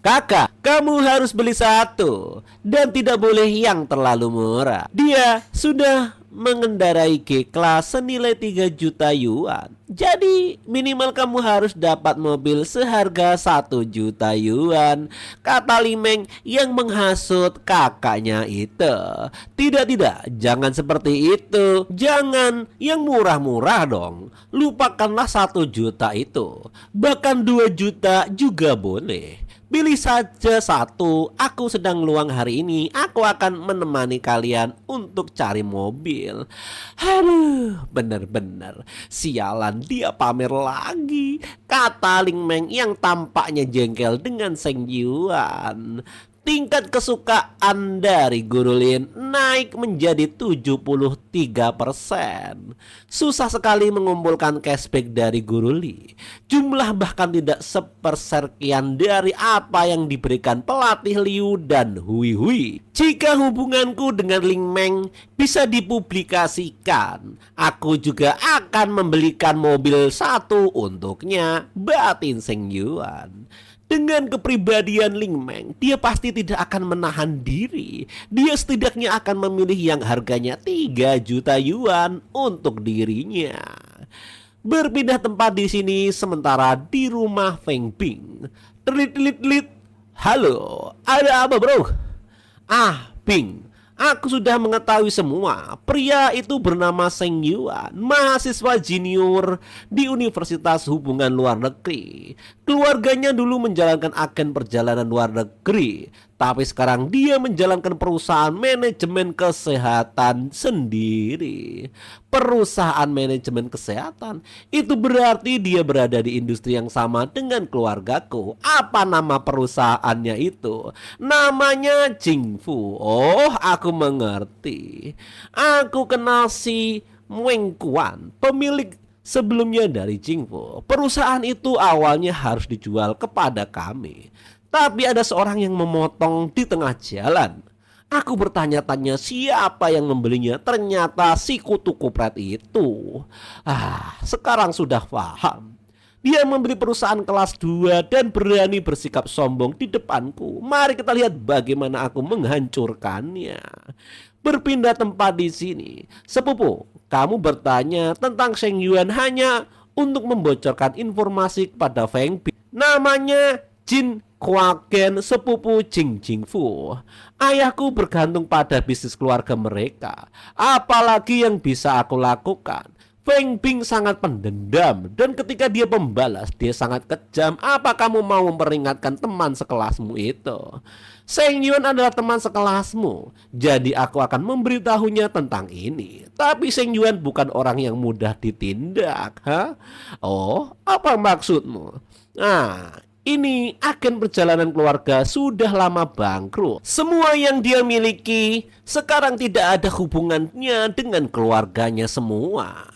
Kakak, kamu harus beli satu dan tidak boleh yang terlalu murah. Dia sudah mengendarai G-Class senilai 3 juta yuan. Jadi minimal kamu harus dapat mobil seharga 1 juta yuan, kata Limeng yang menghasut kakaknya itu. Tidak, tidak, jangan seperti itu. Jangan yang murah-murah dong. Lupakanlah 1 juta itu. Bahkan 2 juta juga boleh. Pilih saja satu, aku sedang luang hari ini. Aku akan menemani kalian untuk cari mobil. Aduh, bener-bener sialan, dia pamer lagi, kata Ling Meng yang tampaknya jengkel dengan Seng Yuan. Tingkat kesukaan dari Guru Lin naik menjadi 73%. Susah sekali mengumpulkan cashback dari Guru Li. Jumlah bahkan tidak sepersekian dari apa yang diberikan pelatih Liu dan Hui Hui. Jika hubunganku dengan Ling Meng bisa dipublikasikan, aku juga akan membelikan mobil satu untuknya, batin Seng Yuan. Dengan kepribadian Ling Meng, dia pasti tidak akan menahan diri. Dia setidaknya akan memilih yang harganya 3 juta yuan untuk dirinya. Berpindah tempat di sini sementara di rumah Feng Bing. Telit. Halo, ada apa bro? Ah, Bing, aku sudah mengetahui semua. Pria itu bernama Seng Yuan, mahasiswa junior di Universitas Hubungan Luar Negeri. Keluarganya dulu menjalankan agen perjalanan luar negeri, tapi sekarang dia menjalankan perusahaan manajemen kesehatan sendiri. Perusahaan manajemen kesehatan itu berarti dia berada di industri yang sama dengan keluargaku. Apa nama perusahaannya itu? Namanya Jingfu. Oh, aku mengerti. Aku kenal si Weng Kuan, pemilik sebelumnya dari Jingfu. Perusahaan itu awalnya harus dijual kepada kami, tapi ada seorang yang memotong di tengah jalan. Aku bertanya-tanya siapa yang membelinya. Ternyata si kutu kupret itu. Sekarang sudah paham. Dia membeli perusahaan kelas 2 dan berani bersikap sombong di depanku. Mari kita lihat bagaimana aku menghancurkannya. Berpindah tempat di sini. Sepupu, kamu bertanya tentang Seng Yuan hanya untuk membocorkan informasi kepada Feng Bi. Namanya Jin Kuagen, sepupu Jing Jingfu. Ayahku bergantung pada bisnis keluarga mereka. Apalagi yang bisa aku lakukan? Feng Bing sangat pendendam dan ketika dia membalas, dia sangat kejam. Apa kamu mau memperingatkan teman sekelasmu itu? Seng Yuan adalah teman sekelasmu, jadi aku akan memberitahunya tentang ini. Tapi Seng Yuan bukan orang yang mudah ditindak. Oh, apa maksudmu? Ini agen perjalanan keluarga sudah lama bangkrut. Semua yang dia miliki sekarang tidak ada hubungannya dengan keluarganya semua.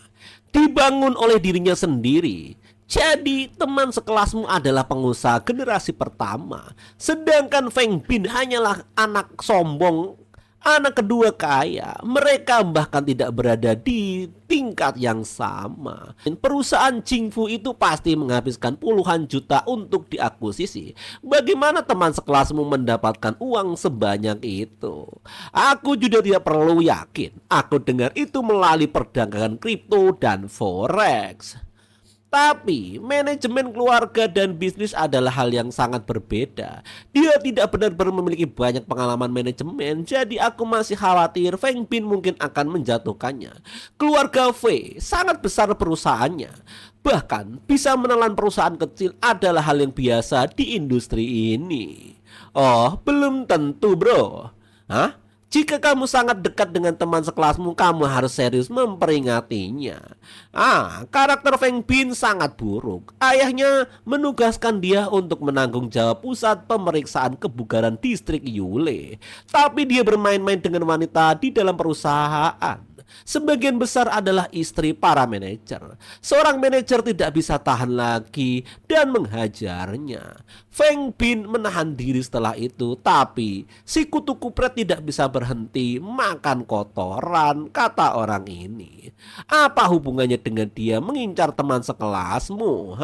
Dibangun oleh dirinya sendiri. Jadi teman sekelasmu adalah pengusaha generasi pertama. Sedangkan Feng Bin hanyalah anak sombong, anak kedua kaya. Mereka bahkan tidak berada di tingkat yang sama. Perusahaan Jingfu itu pasti menghabiskan puluhan juta untuk diakuisisi. Bagaimana teman sekelasmu mendapatkan uang sebanyak itu? Aku juga tidak perlu yakin. Aku dengar itu melalui perdagangan kripto dan forex. Tapi manajemen keluarga dan bisnis adalah hal yang sangat berbeda. Dia tidak benar-benar memiliki banyak pengalaman manajemen, jadi aku masih khawatir Feng Bin mungkin akan menjatuhkannya. Keluarga V sangat besar perusahaannya. Bahkan bisa menelan perusahaan kecil adalah hal yang biasa di industri ini. Oh, belum tentu bro. Jika kamu sangat dekat dengan teman sekelasmu, kamu harus serius memperingatinya. Karakter Feng Bin sangat buruk. Ayahnya menugaskan dia untuk menanggung jawab pusat pemeriksaan kebugaran distrik Yule. Tapi dia bermain-main dengan wanita di dalam perusahaan. Sebagian besar adalah istri para manajer. Seorang manajer tidak bisa tahan lagi dan menghajarnya. Feng Bin menahan diri setelah itu, tapi si kutu kupret tidak bisa berhenti makan kotoran, kata orang ini. Apa hubungannya dengan dia mengincar teman sekelasmu?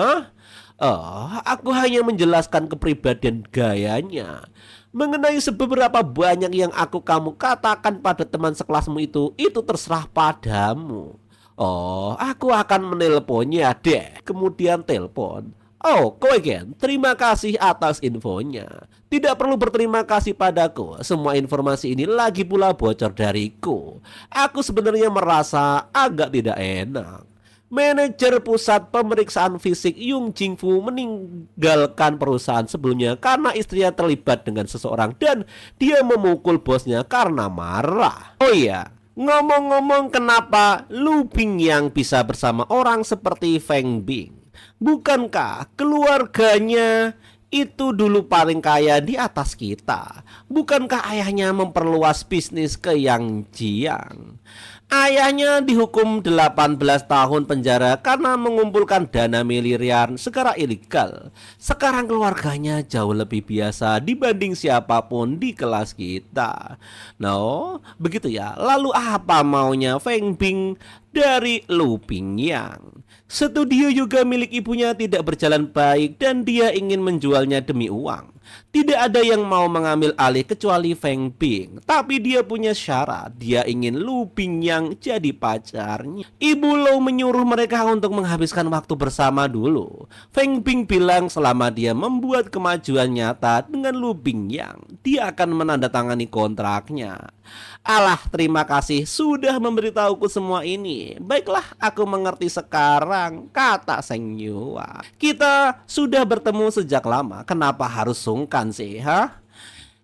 Oh, aku hanya menjelaskan kepribadian gayanya. Mengenai seberapa banyak yang kamu katakan pada teman sekelasmu itu terserah padamu. Oh, aku akan menelponnya deh. Kemudian telepon. Oh, Koegen, terima kasih atas infonya. Tidak perlu berterima kasih padaku. Semua informasi ini lagi pula bocor dariku. Aku sebenarnya merasa agak tidak enak. Manajer pusat pemeriksaan fisik Yung Jingfu meninggalkan perusahaan sebelumnya karena istrinya terlibat dengan seseorang dan dia memukul bosnya karena marah. Oh iya, ngomong-ngomong, kenapa Lu Bingyang bisa bersama orang seperti Feng Bing? Bukankah keluarganya itu dulu paling kaya di atas kita? Bukankah ayahnya memperluas bisnis ke Yangjiang? Ayahnya dihukum 18 tahun penjara karena mengumpulkan dana miliaran secara ilegal. Sekarang keluarganya jauh lebih biasa dibanding siapapun di kelas kita. No, begitu ya. Lalu apa maunya Feng Bing dari Lu Bingyang? Studio juga milik ibunya tidak berjalan baik dan dia ingin menjualnya demi uang. Tidak ada yang mau mengambil alih kecuali Feng Bing. Tapi dia punya syarat. Dia ingin Lu Bingyang jadi pacarnya. Ibu Lu menyuruh mereka untuk menghabiskan waktu bersama dulu. Feng Bing bilang selama dia membuat kemajuan nyata dengan Lu Bingyang, dia akan menandatangani kontraknya. Alah, terima kasih sudah memberitahuku semua ini. Baiklah, aku mengerti sekarang, kata Seng Yuan. Kita sudah bertemu sejak lama, kenapa harus sungkan sih, ha?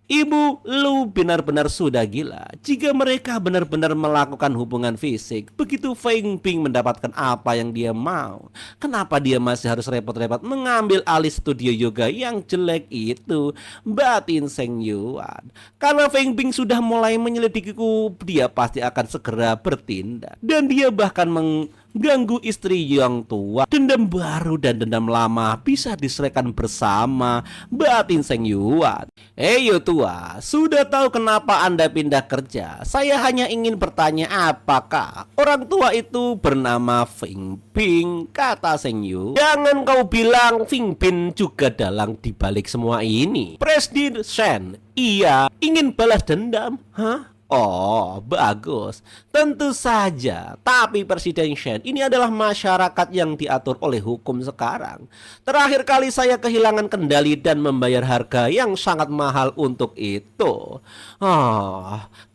Ibu Lu benar-benar sudah gila. Jika mereka benar-benar melakukan hubungan fisik, begitu Feng Bing mendapatkan apa yang dia mau, kenapa dia masih harus repot-repot mengambil alih studio yoga yang jelek itu? Batin Seng Yuan. Karena Feng Bing sudah mulai menyelidikiku, dia pasti akan segera bertindak. Dan dia bahkan mengganggu istri yang tua. Dendam baru dan dendam lama bisa diselesaikan bersama, batin Seng Yuan. Yo tua, sudah tahu kenapa Anda pindah kerja? Saya hanya ingin bertanya apakah orang tua itu bernama Feng Bing, kata Seng Yu. Jangan kau bilang Feng Bing juga dalang dibalik semua ini. Presiden Shen, iya, ingin balas dendam. Hah? Oh, bagus. Tentu saja. Tapi Presiden Shen, ini adalah masyarakat yang diatur oleh hukum sekarang. Terakhir kali saya kehilangan kendali dan membayar harga yang sangat mahal untuk itu.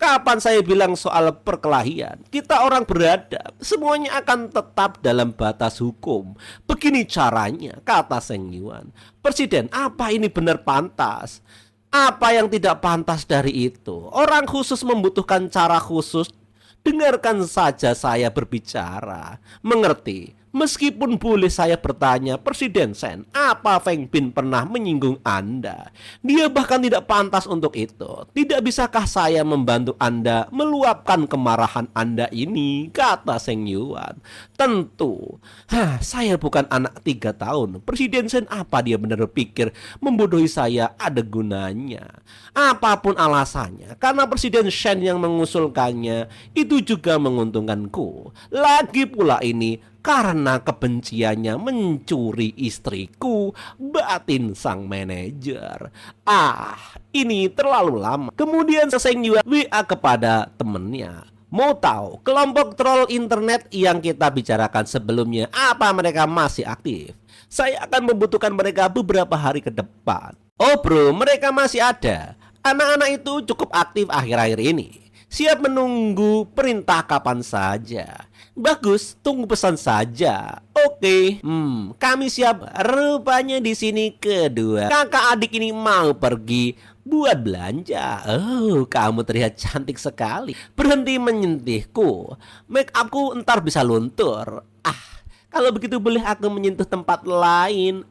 Kapan saya bilang soal perkelahian? Kita orang beradab. Semuanya akan tetap dalam batas hukum. Begini caranya, kata Seng Yuan. Presiden, apa ini benar pantas? Apa yang tidak pantas dari itu? Orang khusus membutuhkan cara khusus. Dengarkan saja saya berbicara. Mengerti? Meskipun boleh saya bertanya, Presiden Shen, apa Feng Bing pernah menyinggung Anda? Dia bahkan tidak pantas untuk itu. Tidak bisakah saya membantu Anda meluapkan kemarahan Anda ini? Kata Seng Yuan. Tentu. Saya bukan anak 3 tahun. Presiden Shen, apa dia benar pikir membodohi saya ada gunanya? Apapun alasannya, karena Presiden Shen yang mengusulkannya, itu juga menguntungkanku. Lagi pula ini karena kebenciannya mencuri istriku, batin sang manajer. Ini terlalu lama. Kemudian Seng Yuan WA kepada temennya. Mau tahu kelompok troll internet yang kita bicarakan sebelumnya, apa mereka masih aktif? Saya akan membutuhkan mereka beberapa hari ke depan. Oh bro, mereka masih ada. Anak-anak itu cukup aktif akhir-akhir ini. Siap menunggu perintah kapan saja. Bagus, tunggu pesan saja. Oke, kami siap. Rupanya di sini kedua kakak adik ini mau pergi buat belanja. Oh, kamu terlihat cantik sekali. Berhenti menyentuhku. Make upku ntar bisa luntur. Kalau begitu boleh aku menyentuh tempat lain.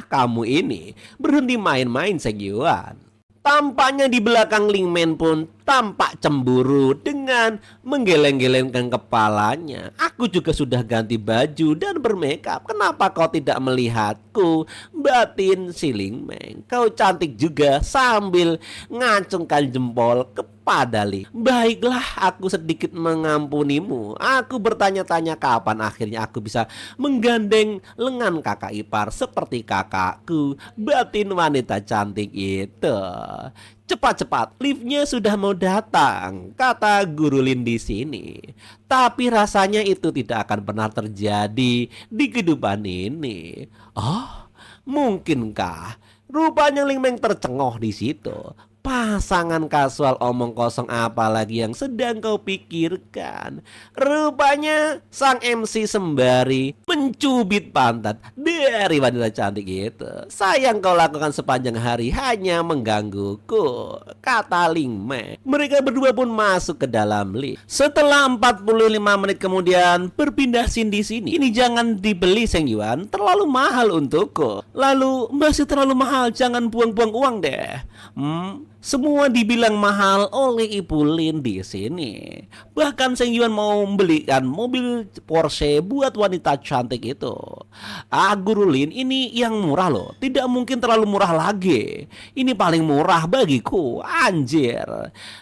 Kamu ini berhenti main-main, Seng Yuan. Tampaknya di belakang Ling Men pun tampak cemburu dengan menggeleng-gelengkan kepalanya. Aku juga sudah ganti baju dan bermakeup. Kenapa kau tidak melihatku? Batin si Ling Meng. Kau cantik juga, sambil ngacungkan jempol kepada Li. Baiklah, aku sedikit mengampunimu. Aku bertanya-tanya kapan akhirnya aku bisa menggandeng lengan kakak ipar seperti kakakku, batin wanita cantik itu. Cepat-cepat, liftnya sudah mau datang, kata Guru Lin di sini. Tapi rasanya itu tidak akan pernah terjadi di kehidupan ini. Oh, mungkinkah? Rupanya Ling Meng tercengoh di situ. Pasangan kasual omong kosong apa lagi yang sedang kau pikirkan? Rupanya sang MC sembari mencubit pantat dari wanita cantik itu. Sayang kau lakukan sepanjang hari hanya menggangguku, kata Ling Meng. Mereka berdua pun masuk ke dalam lift. Setelah 45 menit kemudian berpindah scene di sini. Ini jangan dibeli Seng Yuan, terlalu mahal untukku. Lalu masih terlalu mahal, jangan buang-buang uang deh. Semua dibilang mahal oleh Ibu Lin di sini. Bahkan Seng Yuan mau membelikan mobil Porsche buat wanita cantik itu. Guru Lin, ini yang murah loh. Tidak mungkin terlalu murah lagi. Ini paling murah bagiku. Anjir.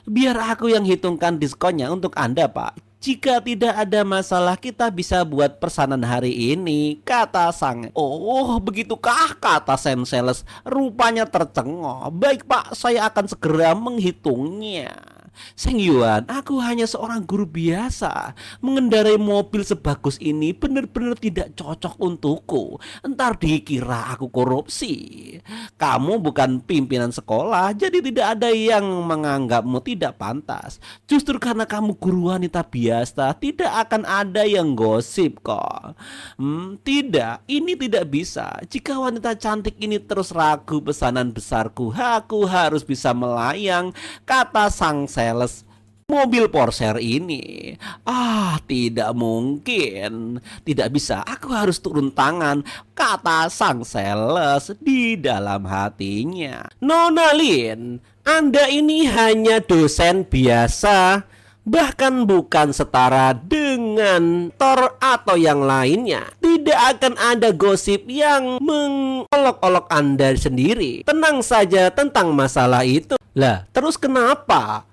Biar aku yang hitungkan diskonnya untuk Anda, Pak. Jika tidak ada masalah kita bisa buat pesanan hari ini, kata sang. Oh, begitukah, kata Sam Sales. Rupanya tercengoh. Baik Pak, saya akan segera menghitungnya. Seng Yuan, aku hanya seorang guru biasa. Mengendarai mobil sebagus ini benar-benar tidak cocok untukku. Entar dikira aku korupsi. Kamu bukan pimpinan sekolah, jadi tidak ada yang menganggapmu tidak pantas. Justru karena kamu guru wanita biasa, tidak akan ada yang gosip kok. Tidak, ini tidak bisa. Jika wanita cantik ini terus ragu pesanan besarku, aku harus bisa melayang, kata sang sales mobil Porsche ini. Tidak mungkin. Tidak bisa, aku harus turun tangan, kata sang sales di dalam hatinya. Nona Lin, Anda ini hanya dosen biasa, bahkan bukan setara dengan Thor atau yang lainnya. Tidak akan ada gosip yang mengolok-olok Anda sendiri. Tenang saja tentang masalah itu. Lah, terus kenapa?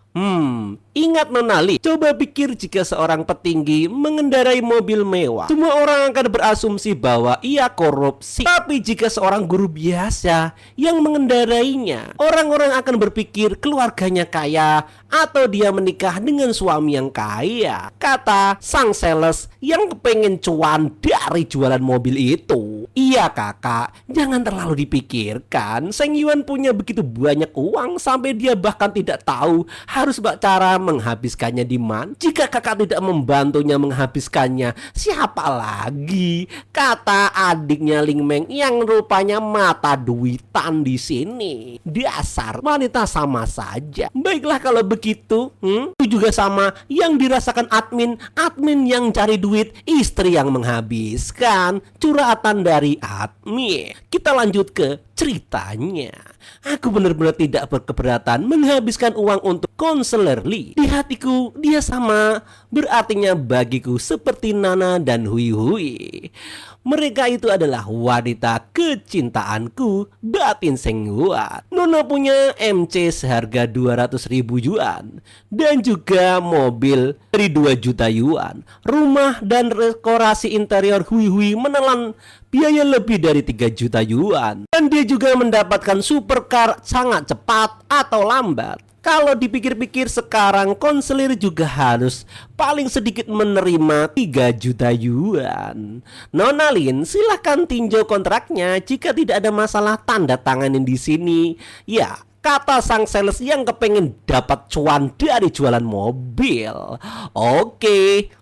Ingat Nona Lin, coba pikir jika seorang petinggi mengendarai mobil mewah, semua orang akan berasumsi bahwa ia korupsi. Tapi jika seorang guru biasa yang mengendarainya, orang-orang akan berpikir keluarganya kaya atau dia menikah dengan suami yang kaya, kata sang sales yang kepengen cuan dari jualan mobil itu. Iya kakak, jangan terlalu dipikirkan. Seng Yuan punya begitu banyak uang sampai dia bahkan tidak tahu harus cara menghabiskannya di mana. Jika kakak tidak membantunya menghabiskannya, siapa lagi? Kata adiknya Ling Meng yang rupanya mata duitan di sini. Dasar wanita sama saja. Baiklah kalau begitu, itu juga sama yang dirasakan admin yang cari duit, istri yang menghabiskan. Curhatan dari admin. Kita lanjut ke ceritanya. Aku benar-benar tidak berkeberatan menghabiskan uang untuk konselor Li. Di hatiku dia sama berartinya bagiku seperti Nana dan Hui Hui. Mereka itu adalah wanita kecintaanku, batin Seng Yuan. Nona punya MC seharga 200.000 yuan dan juga mobil dari 2 juta yuan. Rumah dan dekorasi interior Hui Hui menelan biaya lebih dari 3 juta yuan. Dan dia juga mendapatkan supercar sangat cepat atau lambat. Kalau dipikir-pikir sekarang konselir juga harus paling sedikit menerima 3 juta yuan. Nona Lin, silahkan tinjau kontraknya. Jika tidak ada masalah tanda tanganin di sini. Ya, kata sang sales yang kepengen dapat cuan dari jualan mobil. Oke.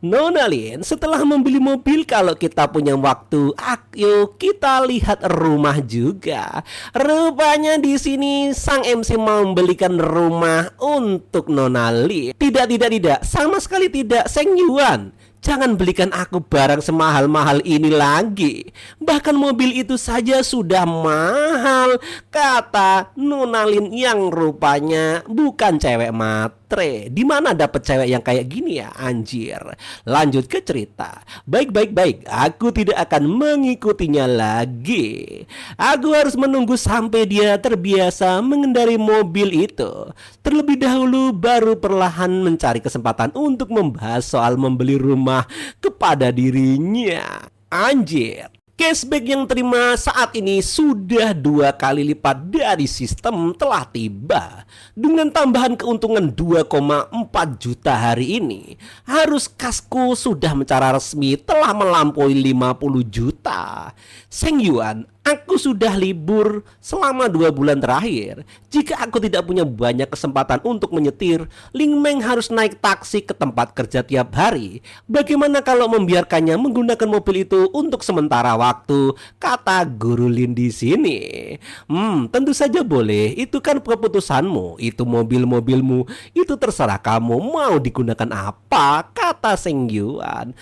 Nona Lin, setelah membeli mobil, kalau kita punya waktu, ayo kita lihat rumah juga. Rupanya di sini sang MC mau membelikan rumah untuk Nona Lin. Tidak, sama sekali tidak, Seng Yuan. Jangan belikan aku barang semahal-mahal ini lagi. Bahkan mobil itu saja sudah mahal, kata Nunalin yang rupanya bukan cewek matre. Di mana dapat cewek yang kayak gini ya, anjir. Lanjut ke cerita. Baik, aku tidak akan mengikutinya lagi. Aku harus menunggu sampai dia terbiasa mengendarai mobil itu. Terlebih dahulu baru perlahan mencari kesempatan untuk membahas soal membeli rumah kepada dirinya. Anjir. Cashback yang terima saat ini sudah 2 kali lipat dari sistem telah tiba. Dengan tambahan keuntungan 2,4 juta hari ini, harus kasku sudah secara resmi telah melampaui 50 juta. Seng Yuan, aku sudah libur selama 2 bulan terakhir. Jika aku tidak punya banyak kesempatan untuk menyetir, Ling Meng harus naik taksi ke tempat kerja tiap hari. Bagaimana kalau membiarkannya menggunakan mobil itu untuk sementara waktu? Kata Guru Lin di sini. Tentu saja boleh. Itu kan keputusanmu. Itu mobilmu. Itu terserah kamu mau digunakan apa. Kata Seng Yuan.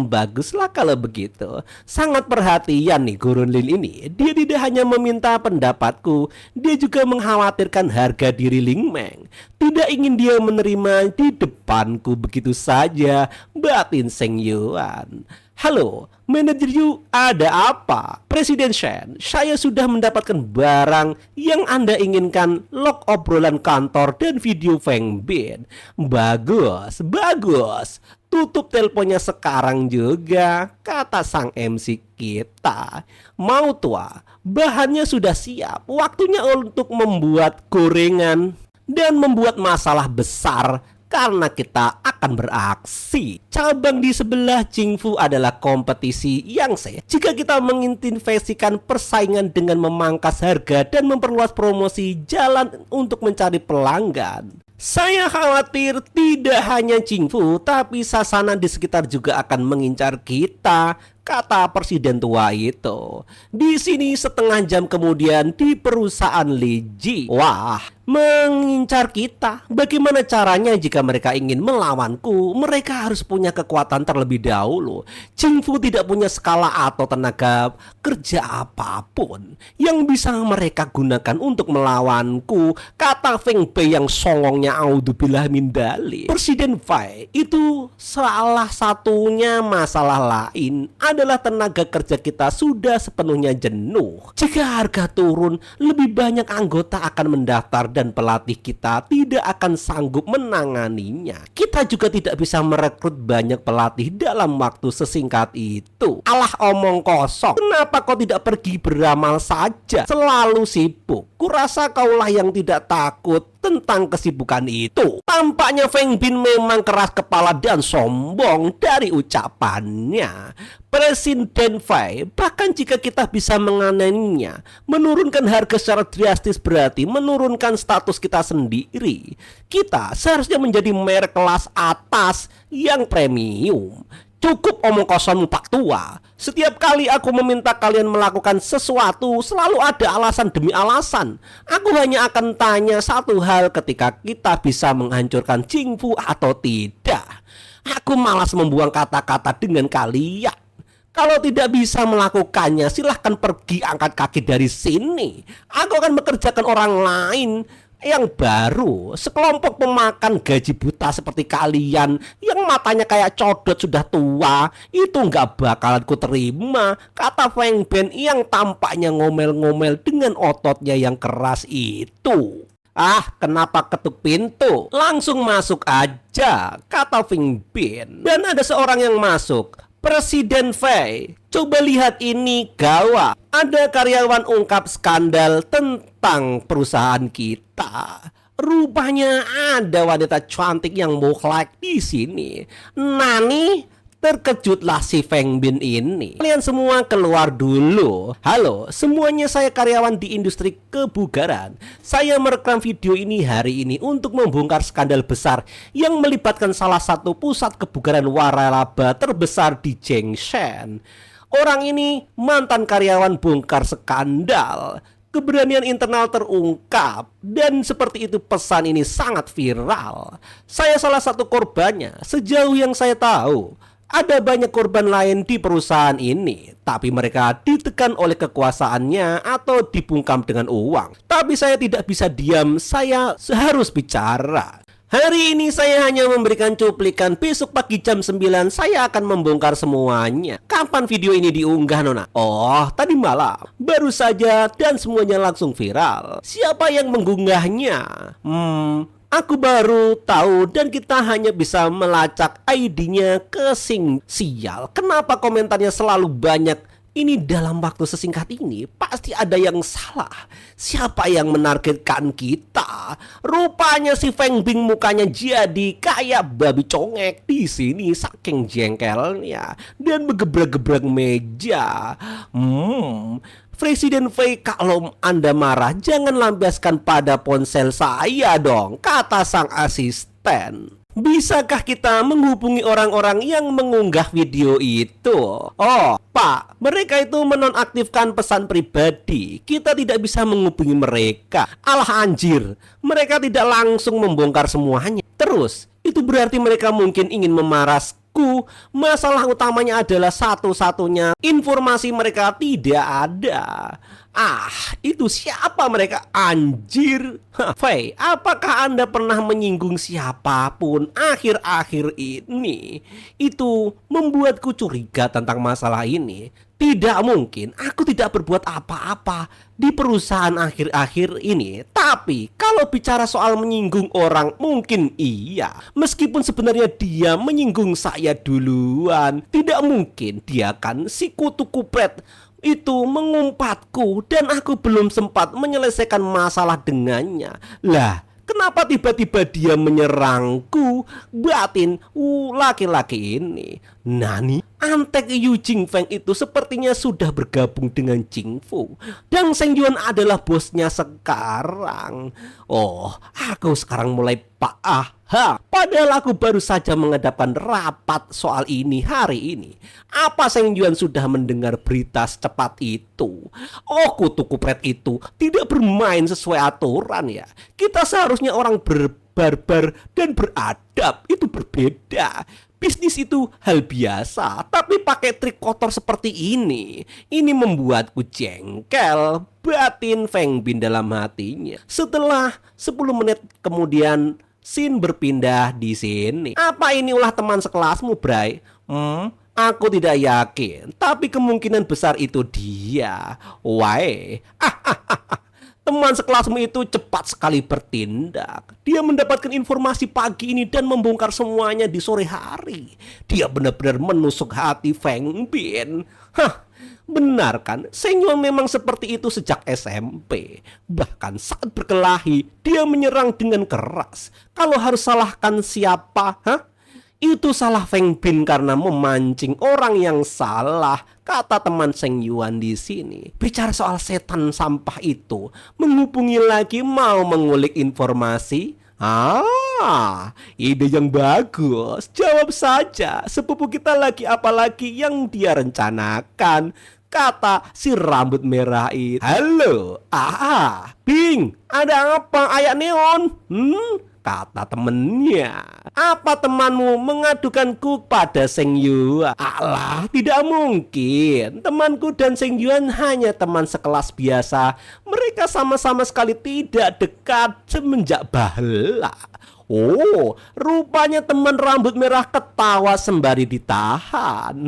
Baguslah kalau begitu. Sangat perhatian nih Guru Lin ini. Dia tidak hanya meminta pendapatku, dia juga mengkhawatirkan harga diri Ling Meng. Tidak ingin dia menerima di depanku begitu saja, batin Seng Yuan. Halo, manajer Yu, ada apa? Presiden Shen, saya sudah mendapatkan barang yang Anda inginkan, log obrolan kantor dan video Feng Bin. Bagus. Tutup teleponnya sekarang juga, kata sang MC kita. Mau tua, bahannya sudah siap, waktunya untuk membuat gorengan dan membuat masalah besar. Karena kita akan beraksi. Cabang di sebelah Jingfu adalah kompetisi yang sehat. Jika kita menginvestasikan persaingan dengan memangkas harga dan memperluas promosi jalan untuk mencari pelanggan. Saya khawatir tidak hanya Jingfu, tapi sasanan di sekitar juga akan mengincar kita, kata presiden tua itu. Di sini setengah jam kemudian di perusahaan Li Ji. Wah, mengincar kita. Bagaimana caranya jika mereka ingin melawanku? Mereka harus punya kekuatan terlebih dahulu. Jingfu tidak punya skala atau tenaga kerja apapun yang bisa mereka gunakan untuk melawanku, kata Feng Bei yang songongnya audzubillah min dzalik. Presiden Fai itu salah satunya masalah lain adalah tenaga kerja kita sudah sepenuhnya jenuh. Jika harga turun, lebih banyak anggota akan mendaftar dan pelatih kita tidak akan sanggup menanganinya. Kita juga tidak bisa merekrut banyak pelatih dalam waktu sesingkat itu. Alah, omong kosong. Kenapa kau tidak pergi beramal saja? Selalu sibuk. Kurasa kaulah yang tidak takut tentang kesibukan itu. Tampaknya Feng Bin memang keras kepala dan sombong dari ucapannya. Presiden Fai, bahkan jika kita bisa menganiaya, menurunkan harga secara drastis berarti menurunkan status kita sendiri. Kita seharusnya menjadi merek kelas atas yang premium. Cukup omong kosongmu Pak Tua. Setiap kali aku meminta kalian melakukan sesuatu, selalu ada alasan demi alasan. Aku hanya akan tanya satu hal ketika kita bisa menghancurkan Jingfu atau tidak. Aku malas membuang kata-kata dengan kalian. Kalau tidak bisa melakukannya, silahkan pergi angkat kaki dari sini. Aku akan bekerjakan orang lain yang baru. Sekelompok pemakan gaji buta seperti kalian yang matanya kayak codot sudah tua, itu nggak bakalan ku terima, kata Feng Bin yang tampaknya ngomel-ngomel dengan ototnya yang keras itu. Ah, kenapa ketuk pintu? Langsung masuk aja, kata Feng Bin. Dan ada seorang yang masuk. Presiden Fei, coba lihat ini, gawat. Ada karyawan ungkap skandal tentang perusahaan kita. Rupanya ada wanita cantik yang mukhlak di sini. Nani? Terkejutlah si Feng Bin ini. Kalian semua keluar dulu. Halo, semuanya saya karyawan di industri kebugaran. Saya merekam video ini hari ini untuk membongkar skandal besar yang melibatkan salah satu pusat kebugaran waralaba terbesar di Jiangshan. Orang ini mantan karyawan bongkar skandal. Keberanian internal terungkap dan seperti itu pesan ini sangat viral. Saya salah satu korbannya sejauh yang saya tahu. Ada banyak korban lain di perusahaan ini, tapi mereka ditekan oleh kekuasaannya atau dibungkam dengan uang. Tapi saya tidak bisa diam, saya harus bicara. Hari ini saya hanya memberikan cuplikan, besok pagi jam 9 saya akan membongkar semuanya. Kapan video ini diunggah, Nona? Oh, tadi malam. Baru saja dan semuanya langsung viral. Siapa yang mengunggahnya? Aku baru tahu dan kita hanya bisa melacak ID-nya ke sial. Kenapa komentarnya selalu banyak? Ini dalam waktu sesingkat ini pasti ada yang salah. Siapa yang menargetkan kita? Rupanya si Feng Bing mukanya jadi kayak babi congek di sini saking jengkelnya dan bergebrak-gebrak meja. Presiden Fei, kalau Anda marah jangan lampiaskan pada ponsel saya dong, kata sang asisten. Bisakah kita menghubungi orang-orang yang mengunggah video itu? Oh, Pak, mereka itu menonaktifkan pesan pribadi. Kita tidak bisa menghubungi mereka. Alah anjir, mereka tidak langsung membongkar semuanya. Terus, itu berarti mereka mungkin ingin memarasku. Masalah utamanya adalah satu-satunya informasi mereka tidak ada. Itu siapa mereka? Anjir. Fei, apakah Anda pernah menyinggung siapapun akhir-akhir ini? Itu membuatku curiga tentang masalah ini. Tidak mungkin, aku tidak berbuat apa-apa di perusahaan akhir-akhir ini. Tapi kalau bicara soal menyinggung orang, mungkin iya. Meskipun sebenarnya dia menyinggung saya duluan. Tidak mungkin dia kan si kutu kupret itu mengumpatku dan aku belum sempat menyelesaikan masalah dengannya. Lah, kenapa tiba-tiba dia menyerangku? Batin laki-laki ini. Nani? Antek Yu Jingfeng itu sepertinya sudah bergabung dengan Jingfu. Dang Sengyuan adalah bosnya sekarang. Oh, aku sekarang mulai padahal aku baru saja mengadakan rapat soal ini hari ini. Apa Sengyuan sudah mendengar berita secepat itu? Oh, kutu kupret itu tidak bermain sesuai aturan ya. Kita seharusnya orang berbarbar dan beradab, itu berbeda. Bisnis itu hal biasa, tapi pakai trik kotor seperti ini membuatku jengkel, batin Feng Bin dalam hatinya. Setelah 10 menit kemudian, scene berpindah di sini. Apa ini ulah teman sekelasmu, Bray? Aku tidak yakin, tapi kemungkinan besar itu dia. Why? Teman sekelasmu itu cepat sekali bertindak. Dia mendapatkan informasi pagi ini dan membongkar semuanya di sore hari. Dia benar-benar menusuk hati Feng Bin. Benar kan? Sengyuan memang seperti itu sejak SMP. Bahkan saat berkelahi, dia menyerang dengan keras. Kalau harus salahkan siapa? Itu salah Feng Bin karena memancing orang yang salah, kata teman Sengyuan di sini. Bicara soal setan sampah itu, menghubungi lagi mau mengulik informasi. Ide yang bagus. Jawab saja, sepupu kita lagi apalagi yang dia rencanakan, kata si rambut merah itu. Halo, Bing, ada apa Ayak Neon? Kata temennya. Apa temanmu mengadukanku pada Sengyuan? Alah, tidak mungkin. Temanku dan Sengyuan hanya teman sekelas biasa. Mereka sama-sama sekali tidak dekat semenjak bahla. Oh, rupanya teman rambut merah ketawa sembari ditahan.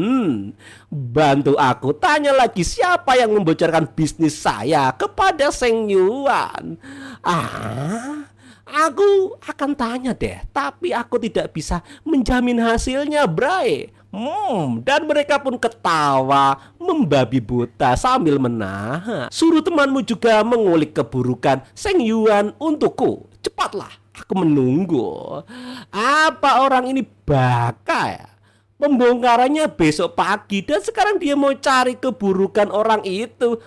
Bantu aku tanya lagi, siapa yang membocorkan bisnis saya kepada Sengyuan? Aku akan tanya deh, tapi aku tidak bisa menjamin hasilnya, Bray. Dan mereka pun ketawa membabi buta sambil menahan. Suruh temanmu juga mengulik keburukan Sengyuan untukku. Cepatlah, aku menunggu. Apa orang ini baka ya? Pembongkarannya besok pagi dan sekarang dia mau cari keburukan orang itu.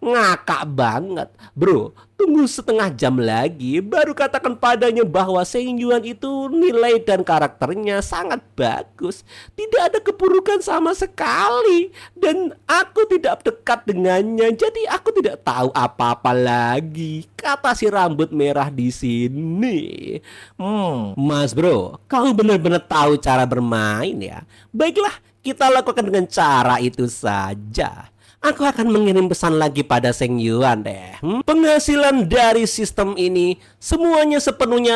Ngakak banget. Bro, tunggu setengah jam lagi baru katakan padanya bahwa Sengyuan itu nilai dan karakternya sangat bagus. Tidak ada keburukan sama sekali dan aku tidak dekat dengannya, jadi aku tidak tahu apa-apa lagi, kata si rambut merah di sini. Mas bro, kau benar-benar tahu cara bermain ya. Baiklah, kita lakukan dengan cara itu saja. Aku akan mengirim pesan lagi pada Seng Yuan deh. Penghasilan dari sistem ini semuanya sepenuhnya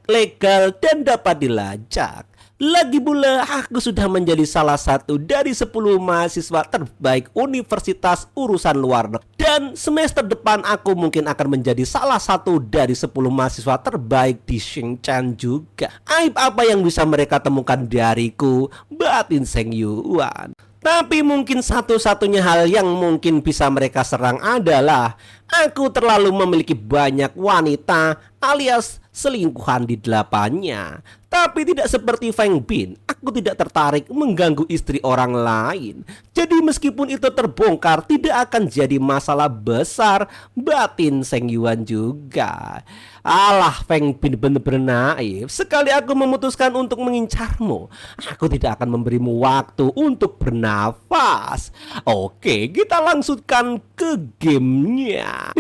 legal dan dapat dilacak. Lagi pula aku sudah menjadi salah satu dari 10 mahasiswa terbaik universitas urusan luar negeri. Dan semester depan aku mungkin akan menjadi salah satu dari 10 mahasiswa terbaik di Xinjiang juga. Aib apa yang bisa mereka temukan dariku? Batin Seng Yuan. Tapi mungkin satu-satunya hal yang mungkin bisa mereka serang adalah aku terlalu memiliki banyak wanita alias selingkuhan di delapannya. Tapi tidak seperti Feng Bin, aku tidak tertarik mengganggu istri orang lain. Jadi meskipun itu terbongkar, tidak akan jadi masalah besar, batin Seng Yuan juga. Alah, Feng Bin benar-benar naif. Sekali aku memutuskan untuk mengincarmu, aku tidak akan memberimu waktu untuk bernafas. Oke, kita langsungkan ke gamenya.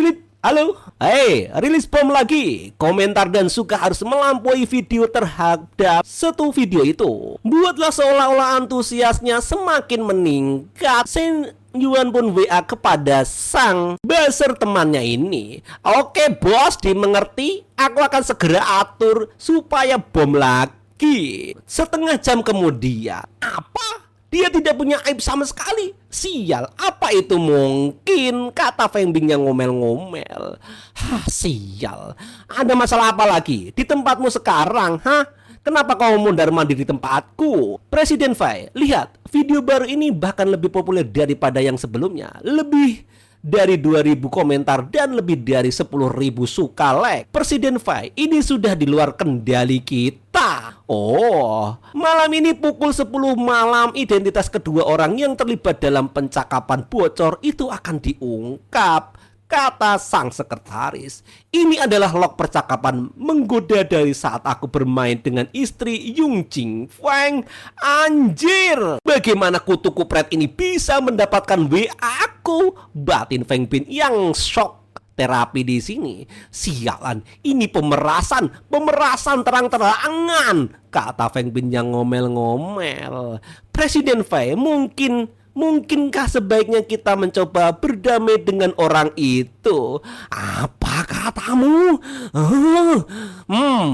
Halo, rilis bom lagi. Komentar dan suka harus melampaui video terhadap satu video itu. Buatlah seolah-olah antusiasnya semakin meningkat. Seng Yuan pun WA kepada sang buzzer temannya ini. Oke bos, dimengerti. Aku akan segera atur supaya bom lagi. Setengah jam kemudian, apa? Dia tidak punya aib sama sekali. Sial, apa itu mungkin? Kata Feng Bin yang ngomel-ngomel. Sial. Ada masalah apa lagi di tempatmu sekarang, Kenapa kau mondar-mandir di tempatku? Presiden Fai, lihat, video baru ini bahkan lebih populer daripada yang sebelumnya. Lebih dari 2000 komentar dan lebih dari 10.000 suka like. Presiden Fai, ini sudah di luar kendali kita. Oh, malam ini pukul 10 malam identitas kedua orang yang terlibat dalam pencakapan bocor itu akan diungkap, kata sang sekretaris. Ini adalah log percakapan menggoda dari saat aku bermain dengan istri Yung Jing Feng. Anjir, bagaimana kutu kupret ini bisa mendapatkan WA aku? Batin Feng Bin yang shock. Terapi di sini. Sialan, ini pemerasan terang-terangan, kata Feng Bin yang ngomel-ngomel. Presiden Fei, mungkinkah sebaiknya kita mencoba berdamai dengan orang itu? Apa katamu?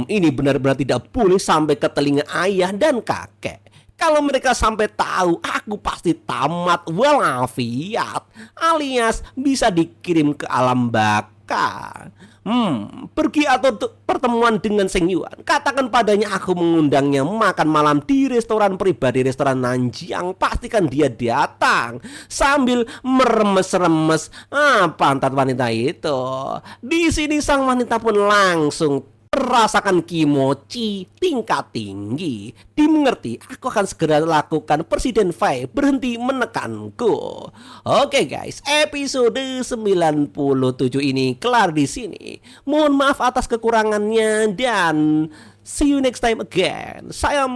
Ini benar-benar tidak boleh sampai ke telinga ayah dan kakek. Kalau mereka sampai tahu, aku pasti tamat walafiat, alias bisa dikirim ke alam baka. Pergi atau pertemuan dengan Seng Yuan, katakan padanya aku mengundangnya makan malam di restoran pribadi, restoran Nanjiang. Pastikan dia datang sambil meremes-remes pantat wanita itu. Di sini sang wanita pun langsung rasakan kimochi tingkat tinggi. Dimengerti, aku akan segera lakukan. Presiden Fai berhenti menekanku. Oke guys, episode 97 ini kelar di sini. Mohon maaf atas kekurangannya dan see you next time again. Sayang.